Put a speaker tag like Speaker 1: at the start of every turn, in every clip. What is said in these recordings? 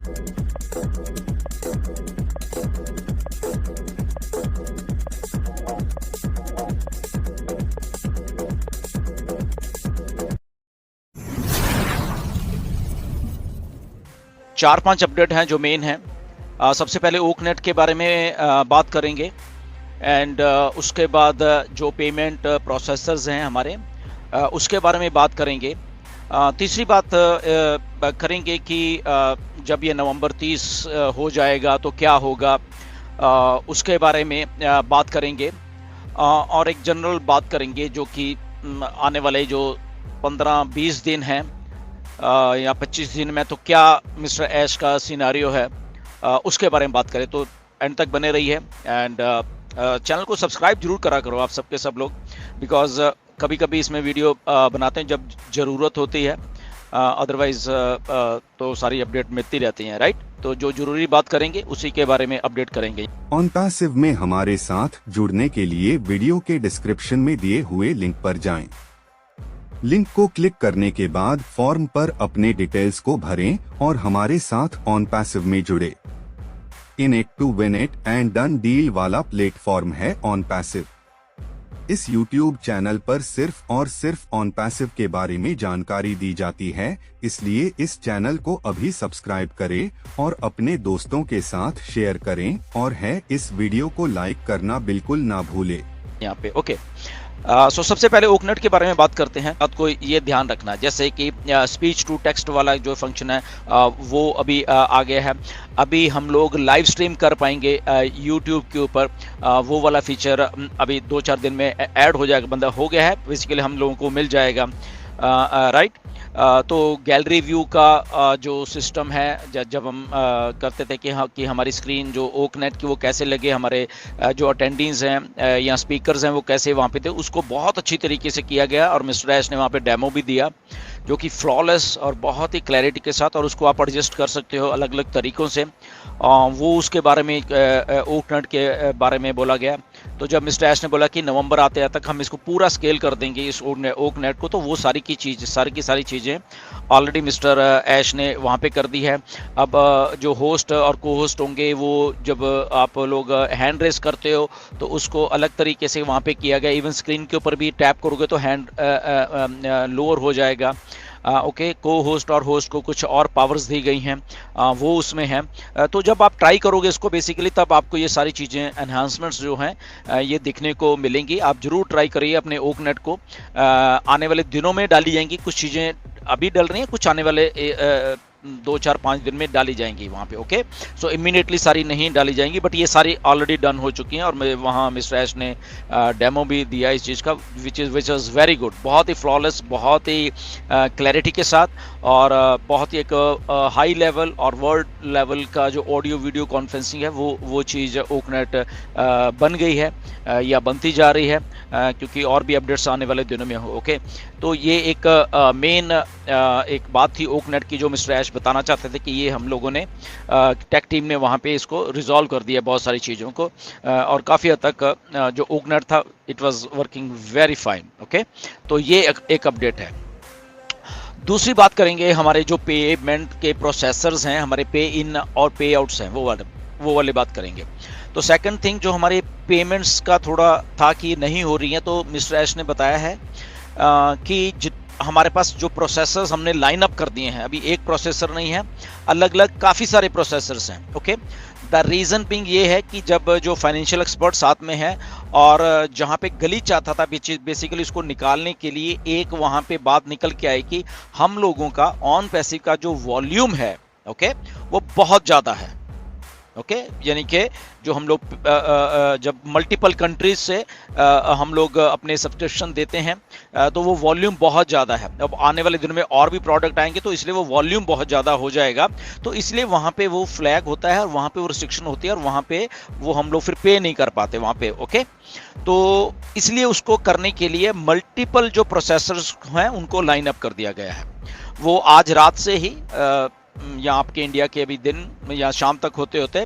Speaker 1: चार पांच अपडेट हैं जो मेन हैं। सबसे पहले ओकनेट के बारे में बात करेंगे एंड उसके बाद जो पेमेंट प्रोसेसर्स हैं हमारे उसके बारे में बात करेंगे। तीसरी बात करेंगे कि जब ये नवंबर 30 हो जाएगा तो क्या होगा, उसके बारे में बात करेंगे। और एक जनरल बात करेंगे जो कि आने वाले जो 15-20 दिन हैं या 25 दिन में तो क्या मिस्टर ऐश का सिनारियो है, उसके बारे में बात करें। तो एंड तक बने रहिए एंड चैनल को सब्सक्राइब जरूर करा करो आप सबके सब लोग, बिकॉज कभी कभी इसमें वीडियो बनाते हैं जब ज़रूरत होती है, अदरवाइज तो सारी अपडेट मिलती रहती हैं, राइट। तो जो जरूरी बात करेंगे उसी के बारे में अपडेट करेंगे।
Speaker 2: OnPassive में हमारे साथ जुड़ने के लिए वीडियो के डिस्क्रिप्शन में दिए हुए लिंक पर जाएं। लिंक को क्लिक करने के बाद फॉर्म पर अपने डिटेल्स को भरें और हमारे साथ OnPassive में जुड़े। In it to win it and done deal वाला प्लेटफॉर्म है OnPassive। इस YouTube चैनल पर सिर्फ और सिर्फ OnPassive के बारे में जानकारी दी जाती है, इसलिए इस चैनल को अभी सब्सक्राइब करें और अपने दोस्तों के साथ शेयर करें, और है इस वीडियो को लाइक करना बिल्कुल ना भूले
Speaker 1: यहाँ पे। ओके, सो सबसे पहले ओकनेट के बारे में बात करते हैं। आपको ये ध्यान रखना जैसे कि स्पीच टू टेक्स्ट वाला जो फंक्शन है वो अभी आ गया है। अभी हम लोग लाइव स्ट्रीम कर पाएंगे यूट्यूब के ऊपर, वो वाला फीचर अभी 2-4 दिन में ऐड हो जाएगा, बंदा हो गया है बेसिकली, हम लोगों को मिल जाएगा, राइट। तो गैलरी व्यू का जो सिस्टम है, जब हम करते थे कि हमारी स्क्रीन जो ओकनेट की वो कैसे लगे, हमारे जो अटेंडेंस हैं या स्पीकर्स हैं वो कैसे वहाँ पे थे, उसको बहुत अच्छी तरीके से किया गया और मिस्टर ऐश ने वहाँ पे डेमो भी दिया जो कि फ्लॉलेस और बहुत ही क्लैरिटी के साथ, और उसको आप एडजस्ट कर सकते हो अलग अलग तरीक़ों से। वो उसके बारे में ओकनेट के बारे में बोला गया। तो जब मिस्टर ऐश ने बोला कि नवंबर आते तक हम इसको पूरा स्केल कर देंगे इस ओकनेट को, तो वो सारी की सारी चीज़ें ऑलरेडी मिस्टर ऐश ने वहाँ पे कर दी है। अब जो होस्ट और को होस्ट होंगे वो जब आप लोग हैंड रेस करते हो तो उसको अलग तरीके से वहाँ पे किया गया। इवन स्क्रीन के ऊपर भी टैप करोगे तो हैंड लोअर हो जाएगा। ओके, को होस्ट और होस्ट को कुछ और पावर्स दी गई हैं, वो उसमें हैं। तो जब आप ट्राई करोगे इसको बेसिकली, तब आपको ये सारी चीज़ें एनहांसमेंट्स जो हैं ये दिखने को मिलेंगी। आप ज़रूर ट्राई करिए अपने ओकनेट को। आने वाले दिनों में डाली जाएंगी कुछ चीज़ें, अभी डल रही हैं, कुछ आने वाले 2-4-5 दिन में डाली जाएंगी वहाँ पे। ओके, सो इमीडिएटली सारी नहीं डाली जाएंगी, बट ये सारी ऑलरेडी डन हो चुकी हैं और मैं वहाँ मिस्टर ऐश ने डेमो भी दिया इस चीज़ का, विच इज़ वेरी गुड। बहुत ही फ्लॉलेस, बहुत ही क्लैरिटी के साथ, और बहुत ही एक हाई लेवल और वर्ल्ड लेवल का जो ऑडियो वीडियो कॉन्फ्रेंसिंग है वो चीज़ ओकनेट बन गई है या बनती जा रही है, क्योंकि और भी अपडेट्स आने वाले दिनों में हो। ओके, तो ये एक मेन एक बात थी ओकनेट की जो मिस्टर ऐश बताना चाहते थे कि ये हम लोगों ने टेक टीम ने वहाँ पे इसको रिजॉल्व कर दिया बहुत सारी चीज़ों को, और काफ़ी हद तक जो ओकनेट था it was working very fine. Okay, तो ये एक अपडेट है। दूसरी बात करेंगे हमारे जो पेमेंट के प्रोसेसर्स हैं, हमारे पे इन और पे आउट्स हैं, वो वाले बात करेंगे। तो सेकंड थिंग जो हमारे पेमेंट्स का थोड़ा था कि नहीं हो रही हैं, तो मिस्टर ऐश ने बताया है कि हमारे पास जो प्रोसेसर्स हमने लाइन अप कर दिए हैं, अभी एक प्रोसेसर नहीं है, अलग अलग काफ़ी सारे प्रोसेसर्स हैं। ओके, द रीज़न बिंग ये है कि जब जो फाइनेंशियल एक्सपर्ट साथ में है और जहाँ पे ग्लिच आता था बेसिकली उसको निकालने के लिए एक वहाँ पे बात निकल के आई कि हम लोगों का OnPassive का जो वॉल्यूम है, ओके, वो बहुत ज़्यादा है। ओके, यानी कि जो हम लोग जब मल्टीपल कंट्रीज से हम लोग अपने सब्सक्रिप्शन देते हैं तो वो वॉल्यूम बहुत ज़्यादा है। अब आने वाले दिनों में और भी प्रोडक्ट आएंगे तो इसलिए वो वॉल्यूम बहुत ज़्यादा हो जाएगा, तो इसलिए वहाँ पे वो फ्लैग होता है और वहाँ पे वो रिस्ट्रिक्शन होती है और वहाँ पे वो हम लोग फिर पे नहीं कर पाते वहाँ पे। ओके, तो इसलिए उसको करने के लिए मल्टीपल जो प्रोसेसर्स हैं उनको लाइन अप कर दिया गया है। वो आज रात से ही या आपके इंडिया के अभी दिन या शाम तक होते होते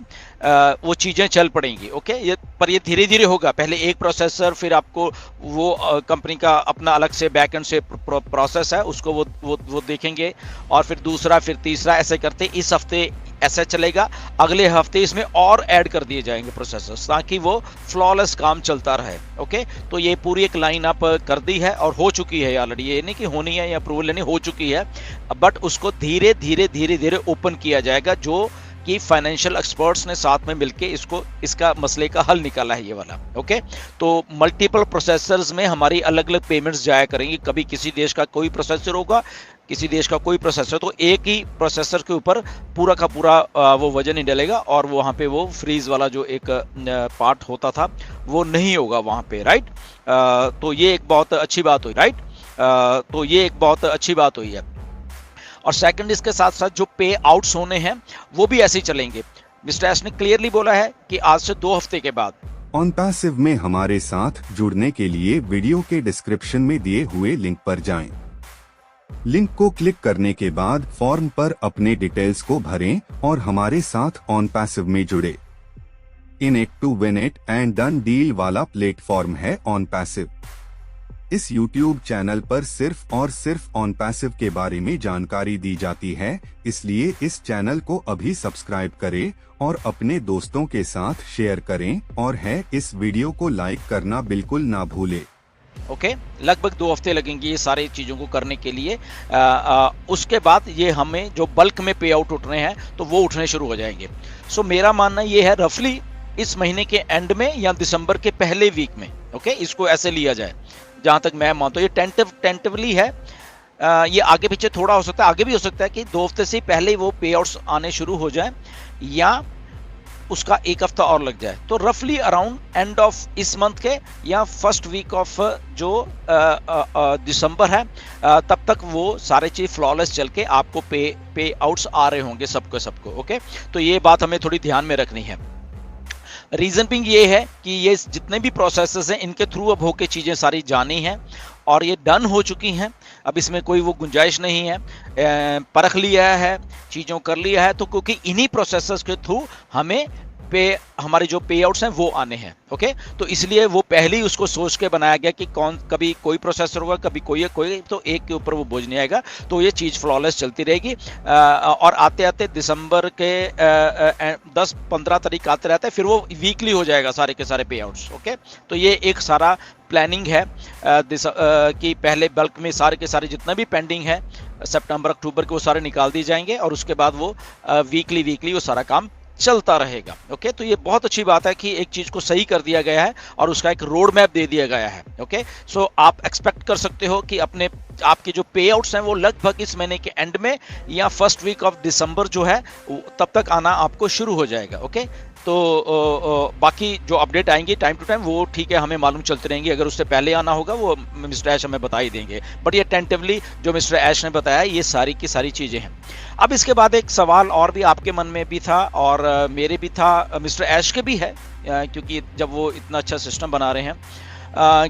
Speaker 1: वो चीज़ें चल पड़ेंगी। ओके, ये धीरे धीरे होगा। पहले एक प्रोसेसर, फिर आपको वो कंपनी का अपना अलग से बैकएंड से प्रोसेस है उसको वो देखेंगे, और फिर दूसरा, फिर तीसरा, ऐसे करते इस हफ्ते ऐसा चलेगा, अगले हफ्ते इसमें और ऐड कर दिए जाएंगे प्रोसेसर्स ताकि वो फ्लॉलेस काम चलता रहे। ओके, तो ये पूरी एक लाइन अप कर दी है और हो चुकी है ऑलरेडी, ये नहीं कि होनी है या अप्रूवल लेनी, हो चुकी है, बट उसको धीरे धीरे ओपन किया जाएगा, जो कि फाइनेंशियल एक्सपर्ट्स ने साथ में मिलके इसका मसले का हल निकाला है ये वाला। ओके, तो मल्टीपल प्रोसेसर्स में हमारी अलग अलग पेमेंट्स जाया करेंगी, कभी किसी देश का कोई प्रोसेसर होगा, किसी देश का कोई प्रोसेसर, तो एक ही प्रोसेसर के ऊपर पूरा का पूरा वो वजन नहीं डलेगा और वहाँ पे वो फ्रीज वाला जो एक पार्ट होता था वो नहीं होगा वहाँ पे, राइट। तो ये एक बहुत अच्छी बात हुई, राइट। तो ये एक बहुत अच्छी बात हुई है। और सेकंड, इसके साथ साथ जो पे आउट्स होने हैं वो भी ऐसे ही चलेंगे। मिस्टर एश ने क्लियरली बोला है कि आज से 2 हफ्ते के बाद
Speaker 2: OnPassive में हमारे साथ जुड़ने के लिए वीडियो के डिस्क्रिप्शन में दिए हुए लिंक पर जाएं। लिंक को क्लिक करने के बाद फॉर्म पर अपने डिटेल्स को भरें और हमारे साथ OnPassive में जुड़े। In it to win it and done deal वाला प्लेटफॉर्म है OnPassive। इस YouTube चैनल पर सिर्फ और सिर्फ OnPassive के बारे में जानकारी दी जाती है, इसलिए इस चैनल को अभी सब्सक्राइब करें और अपने दोस्तों के साथ शेयर करें, और है इस वीडियो को लाइक करना बिल्कुल ना भूले।
Speaker 1: ओके, लगभग 2 हफ्ते लगेंगे ये सारी चीज़ों को करने के लिए। उसके बाद ये हमें जो बल्क में पे आउट उठने हैं तो वो उठने शुरू हो जाएंगे। सो मेरा मानना ये है रफली इस महीने के एंड में या दिसंबर के पहले वीक में, ओके, इसको ऐसे लिया जाए जहाँ तक मैं मानता हूँ। ये टेंटिवली है, ये आगे पीछे थोड़ा हो सकता है, आगे भी हो सकता है कि 2 हफ्ते से पहले वो पे आउट्स आने शुरू हो जाए या उसका 1 हफ्ता और लग जाए। तो रफली अराउंड एंड ऑफ इस मंथ के या फर्स्ट वीक ऑफ जो दिसंबर है तब तक वो सारे चीज फ्लॉलेस चल के आपको पे आउट्स आ रहे होंगे सबको। ओके, तो ये बात हमें थोड़ी ध्यान में रखनी है। रीजन बिंग ये है कि ये जितने भी प्रोसेसेस हैं इनके थ्रू अब होके चीज़ें सारी जानी हैं और ये डन हो चुकी हैं। अब इसमें कोई वो गुंजाइश नहीं है, परख लिया है, चीज़ों कर लिया है, तो क्योंकि इन्हीं प्रोसेसेस के थ्रू हमें हमारे जो पे आउट्स हैं वो आने हैं। ओके, तो इसलिए वो पहले ही उसको सोच के बनाया गया कि कभी कोई प्रोसेसर होगा, कभी कोई, तो एक के ऊपर वो बोझ नहीं आएगा, तो ये चीज़ फ्लॉलेस चलती रहेगी। और आते आते दिसंबर के 10-15 तारीख आते रहते हैं, फिर वो वीकली हो जाएगा सारे के सारे पे आउट्स। ओके, तो ये एक सारा प्लानिंग है कि पहले बल्क में सारे के सारे जितना भी पेंडिंग है सितंबर अक्टूबर के वो सारे निकाल दिए जाएंगे और उसके बाद वो वीकली वो सारा काम चलता रहेगा। ओके, तो ये बहुत अच्छी बात है कि एक चीज़ को सही कर दिया गया है और उसका एक रोड मैप दे दिया गया है। ओके, सो आप एक्सपेक्ट कर सकते हो कि आपके जो पे आउट्स हैं वो लगभग इस महीने के एंड में या फर्स्ट वीक ऑफ दिसंबर जो है तब तक आना आपको शुरू हो जाएगा। ओके, तो बाकी जो अपडेट आएंगी टाइम टू टाइम वो ठीक है, हमें मालूम चलती रहेंगी। अगर उससे पहले आना होगा वो मिस्टर ऐश हमें बता ही देंगे, बट ये टेंटिवली जो मिस्टर ऐश ने बताया ये सारी की सारी चीज़ें हैं। अब इसके बाद एक सवाल और भी आपके मन में भी था और मेरे भी था, मिस्टर ऐश के भी है, क्योंकि जब वो इतना अच्छा सिस्टम बना रहे हैं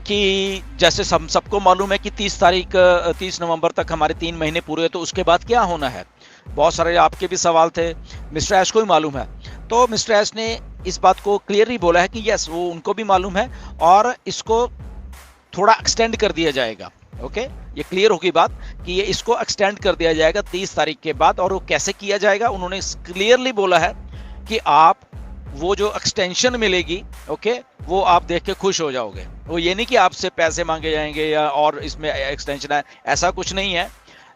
Speaker 1: कि जैसे हम सबको मालूम है कि 30 नवंबर तक हमारे 3 महीने पूरे, तो उसके बाद क्या होना है। बहुत सारे आपके भी सवाल थे, मिस्टर ऐश को भी मालूम है। तो मिस्टर ऐश ने इस बात को क्लियरली बोला है कि यस, वो उनको भी मालूम है और इसको थोड़ा एक्सटेंड कर दिया जाएगा। ओके, ये क्लियर होगी बात कि ये इसको एक्सटेंड कर दिया जाएगा 30 तारीख के बाद। और वो कैसे किया जाएगा उन्होंने क्लियरली बोला है कि आप वो जो एक्सटेंशन मिलेगी, ओके, वो आप देख के खुश हो जाओगे। वो ये नहीं कि आपसे पैसे मांगे जाएंगे या और इसमें एक्सटेंशन है, ऐसा कुछ नहीं है।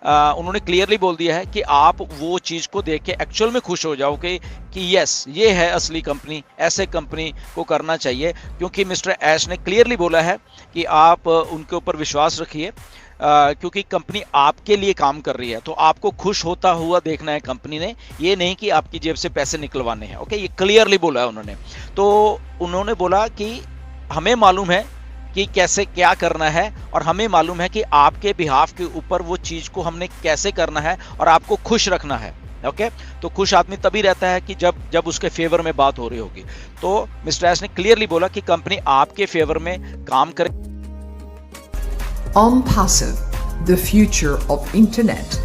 Speaker 1: उन्होंने क्लियरली बोल दिया है कि आप वो चीज़ को देख के एक्चुअल में खुश हो जाओगे कि यस, ये है असली कंपनी, ऐसे कंपनी को करना चाहिए। क्योंकि मिस्टर ऐश ने क्लियरली बोला है कि आप उनके ऊपर विश्वास रखिए, क्योंकि कंपनी आपके लिए काम कर रही है, तो आपको खुश होता हुआ देखना है कंपनी ने, ये नहीं कि आपकी जेब से पैसे निकलवाने हैं। ओके, ये क्लियरली बोला है उन्होंने। तो उन्होंने बोला कि हमें मालूम है कि कैसे क्या करना है और हमें मालूम है कि आपके बिहाफ के ऊपर वो चीज़ को हमने कैसे करना है और आपको खुश रखना है। ओके, तो खुश आदमी तभी रहता है कि जब उसके फेवर में बात हो रही होगी। तो मिस्टर ऐश ने क्लियरली बोला कि कंपनी आपके फेवर में काम करे।
Speaker 3: OnPassive, the future of internet.